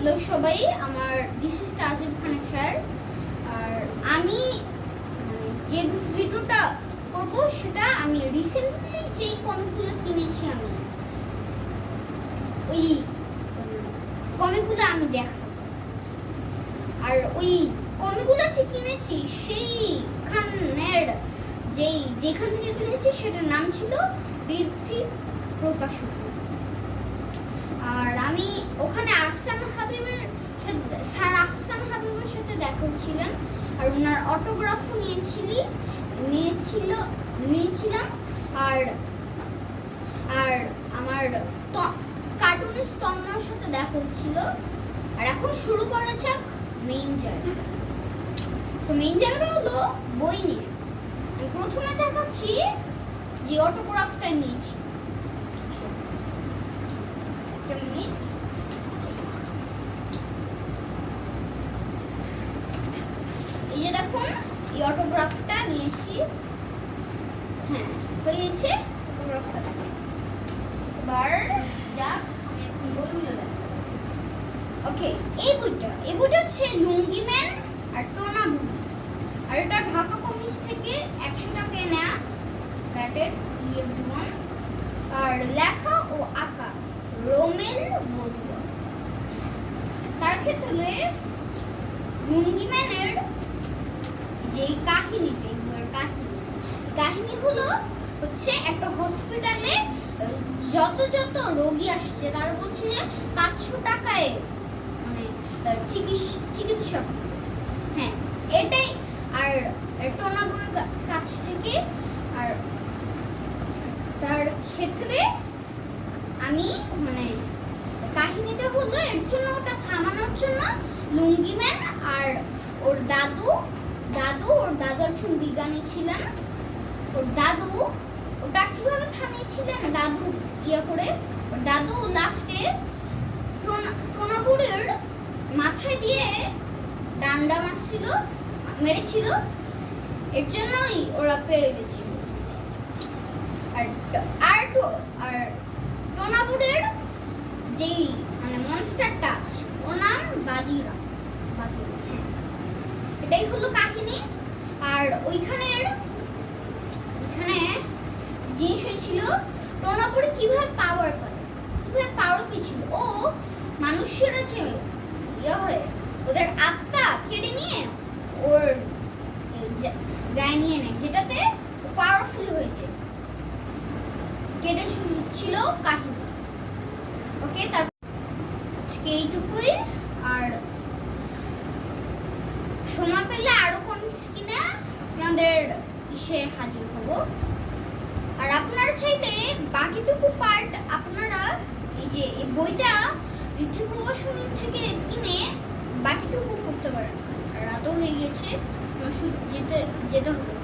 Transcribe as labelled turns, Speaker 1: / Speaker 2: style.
Speaker 1: Hello সবাই, আমার this is তাজিব Khan sir. আর আমি যে ভিডিওটা করব সেটা আমি রিসেন্টলি যেই কমিকগুলো কিনেছি আমি ওই কমিকগুলো আমি দেখাবো। আর ওই কমিকগুলো যে কিনেছি সেইখানের যেখান থেকে কিনেছি সেটার নাম ছিল ঋদ্ধি প্রকাশন। আর আমি ওখানে স্যার আহসান হাবিবের সাথে দেখা হচ্ছিলেন, আর ওনার অটোগ্রাফও নিয়েছিলাম। আর আমার কার্টুনিস্ট তন্ময়ের সাথে দেখা হচ্ছিল। আর এখন শুরু করা যাক মেইন জায়গা। সো মেইন জায়গাটা হলো বই নিয়ে। আমি প্রথমে দেখাচ্ছি যে অটোগ্রাফটা নিয়েছি। মিনিট, এই যে দেখুন এই অটোগ্রাফটা নিয়েছি। হ্যাঁ, হয়েছে অটোগ্রাফটা। এবার যাক আমি এখন বইগুলো দেখাবো। ওকে, এই বইটা হচ্ছে লুঙ্গি ম্যান আর টোনা বুবু। আর এটা ঢাকা কমিক্স থেকে 100 টাকায় নেয়া, রাইটেড EF1। আর লেখা ও আঁকা রোমেল বড়ুয়া। তার ক্ষেত্রে লুঙ্গি ম্যানের যে কাহিনী হচ্ছে একটা হসপিটালে যত রোগী আসছে তারা বলছে যে 500 টাকায় মানে চিকিৎসা। হ্যাঁ, এটাই। আর টোনাবুর কাছ থেকে, আর তার ক্ষেত্রে আমি কাহিনীটা হলো এর জন্য, ওটা থামানোর জন্য লুঙ্গি ম্যান আর ওর দাদু একজন বিজ্ঞানী ছিলেন। ওর দাদু ওটা কিভাবে থামিয়েছিলেন, ওর দাদু লাস্টে টোনাবুরের মাথায় দিয়ে ডান্ডা মেরেছিল। এর জন্যই ওরা পেরে গেছিল। আর টোনাবুরের যেই মনস্টারটা আছে ওর নাম বাজিরা। এটাই হলো কাহিনী। আর ওইখানে জিনিস হয়েছিল টোনাবুর কিভাবে পাওয়ার পেয়েছিল। ও মানুষের আছে হয়ে ওদের আত্মা কেড়ে নিয়ে ওর গায়ে নিয়ে নেয়, যেটাতে পাওয়ারফুল হয়ে যায়। কেটে ছিল কাহিনী। ওকে, তারপর এইটুকুই। আর সময় পেলে আরো কমিক্স কিনে আপনাদের হাজির হব। আর আপনারা চাইলে বাকিটুকু পার্ট আপনারা এই বইটা ঋদ্ধি প্রকাশন থেকে কিনে বাকিটুকু করতে পারেন। রাতও হয়ে গেছে, যেতে হবে।